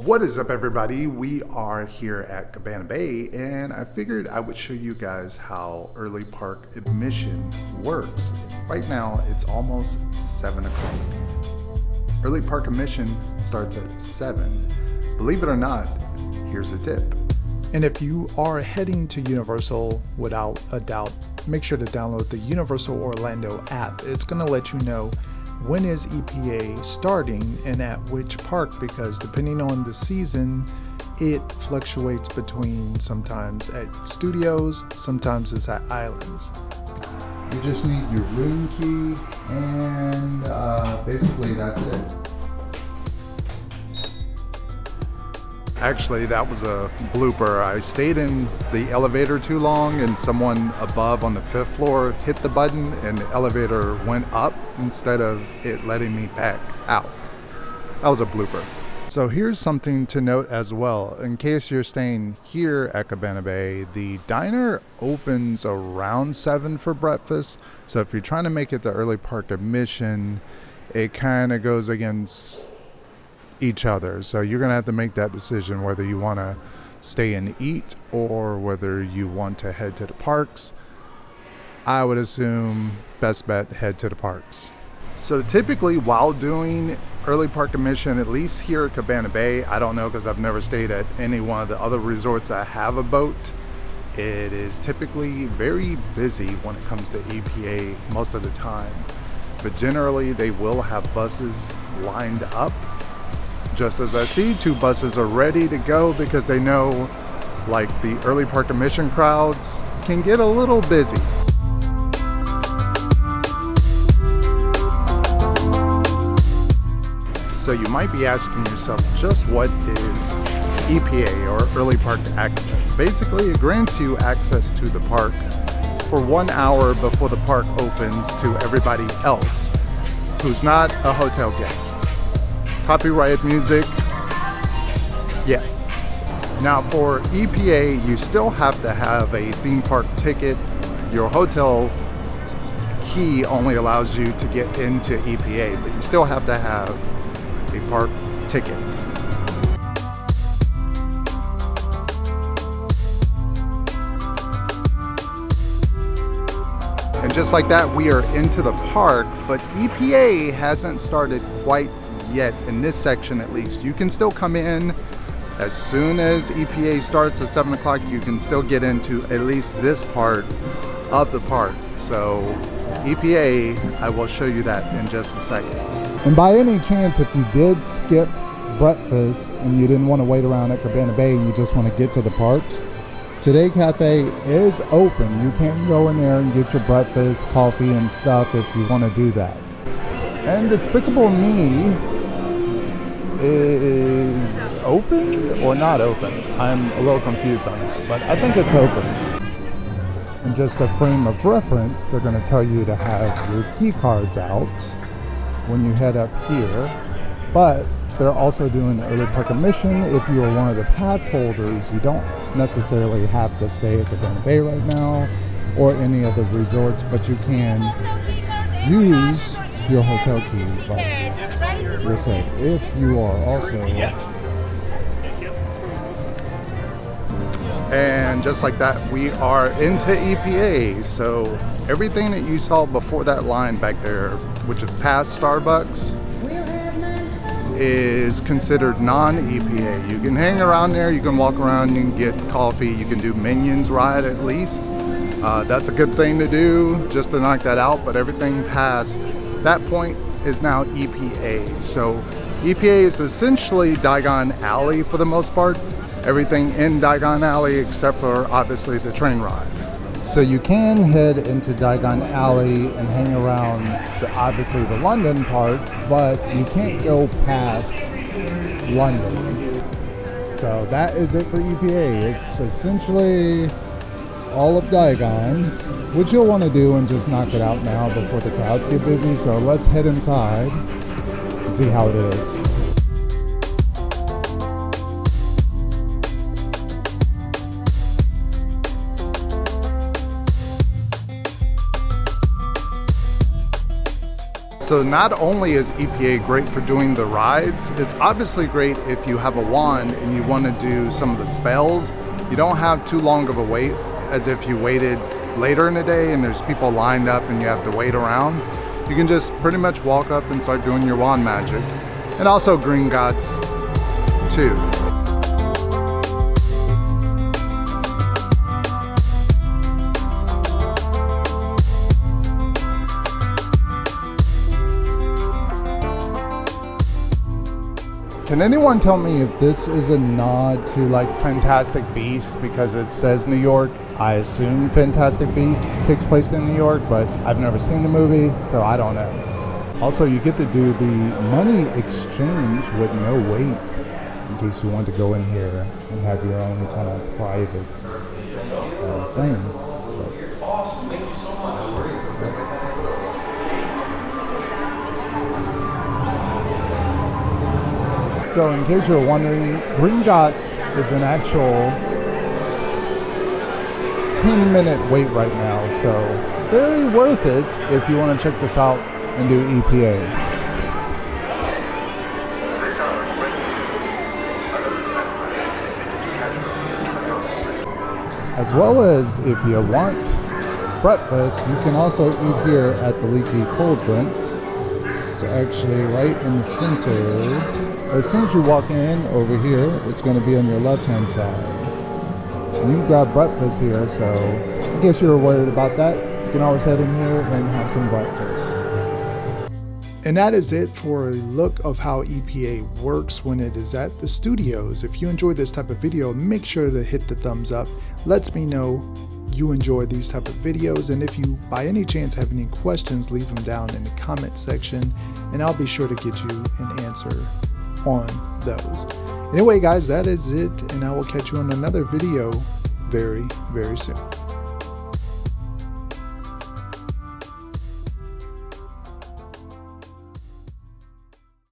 What is up, everybody? We are here at Cabana Bay, and I figured I would show you guys how early park admission works. Right now, it's almost 7 o'clock. Early park admission starts at 7. Believe it or not, here's a tip. And if you are heading to Universal, without a doubt, make sure to download the Universal Orlando app. It's going to let you know when is EPA starting and at which park, because depending on the season, it fluctuates between sometimes at studios, sometimes it's at islands. You just need your room key, and basically that's it. Actually, that was a blooper. I stayed in the elevator too long, and someone above on the 5th floor hit the button and the elevator went up instead of it letting me back out. That was a blooper. So here's something to note as well. In case you're staying here at Cabana Bay, the diner opens around 7 for breakfast. So if you're trying to make it the early park admission, it kind of goes against each other. So you're going to have to make that decision whether you want to stay and eat or whether you want to head to the parks. I would assume best bet, head to the parks. So typically while doing early park admission, at least here at Cabana Bay, I don't know because I've never stayed at any one of the other resorts that have a boat, it is typically very busy when it comes to EPA most of the time. But generally they will have buses lined up. Just as I see, 2 buses are ready to go because they know, like, the early park admission crowds can get a little busy. So you might be asking yourself, just what is EPA, or early park access? Basically, it grants you access to the park for 1 hour before the park opens to everybody else who's not a hotel guest. Copyrighted music, yeah. Now for EPA, you still have to have a theme park ticket. Your hotel key only allows you to get into EPA, but you still have to have a park ticket. And just like that, we are into the park, but EPA hasn't started quite yet in this section. At least you can still come in as soon as EPA starts at 7 o'clock. You can still get into at least this part of the park. So EPA, I will show you that in just a second. And by any chance, if you did skip breakfast and you didn't want to wait around at Cabana Bay, you just want to get to the parks, Today Cafe is open. You can go in there and get your breakfast, coffee and stuff if you want to do that. And Despicable Me is open or not open? I'm a little confused on that, but I think it's open. And just a frame of reference, they're going to tell you to have your key cards out when you head up here. But they're also doing early park admission. If you are one of the pass holders, you don't necessarily have to stay at Cabana Bay right now or any of the resorts, but you can use your hotel key. But you're safe if you are also. And just like that, we are into EPA. So everything that you saw before that line back there, which is past Starbucks, is considered non-EPA. You can hang around there, you can walk around, you can get coffee, you can do Minions ride at least. That's a good thing to do, just to knock that out, but everything past that point is now EPA. So EPA is essentially Diagon Alley for the most part. Everything in Diagon Alley except for obviously the train ride. So you can head into Diagon Alley and hang around obviously the London part, but you can't go past London. So that is it for EPA. It's essentially all of Diagon, which you'll want to do and just knock it out now before the crowds get busy. So let's head inside and see how it is. So not only is EPA great for doing the rides, it's obviously great if you have a wand and you want to do some of the spells. You don't have too long of a wait as if you waited later in the day and there's people lined up and you have to wait around. You can just pretty much walk up and start doing your wand magic. And also Gringotts too. Can anyone tell me if this is a nod to like Fantastic Beasts because it says New York? I assume Fantastic Beasts takes place in New York, but I've never seen the movie, so I don't know. Also, you get to do the money exchange with no wait, in case you want to go in here and have your own kind of private thing. Awesome, thank you so much. So in case you're wondering, Gringotts is an actual 10-minute wait right now, so very worth it if you want to check this out and do EPA. As well as if you want breakfast, you can also eat here at the Leaky Cauldron. It's actually right in the center. As soon as you walk in over here, it's going to be on your left-hand side. And you can grab breakfast here, so in case you're worried about that, you can always head in here and have some breakfast. And that is it for a look of how EPA works when it is at the studios. If you enjoyed this type of video, make sure to hit the thumbs up. Lets me know you enjoy these type of videos, and if you by any chance have any questions, leave them down in the comment section and I'll be sure to get you an answer on those. Anyway guys, that is it, and I will catch you on another video very, very soon.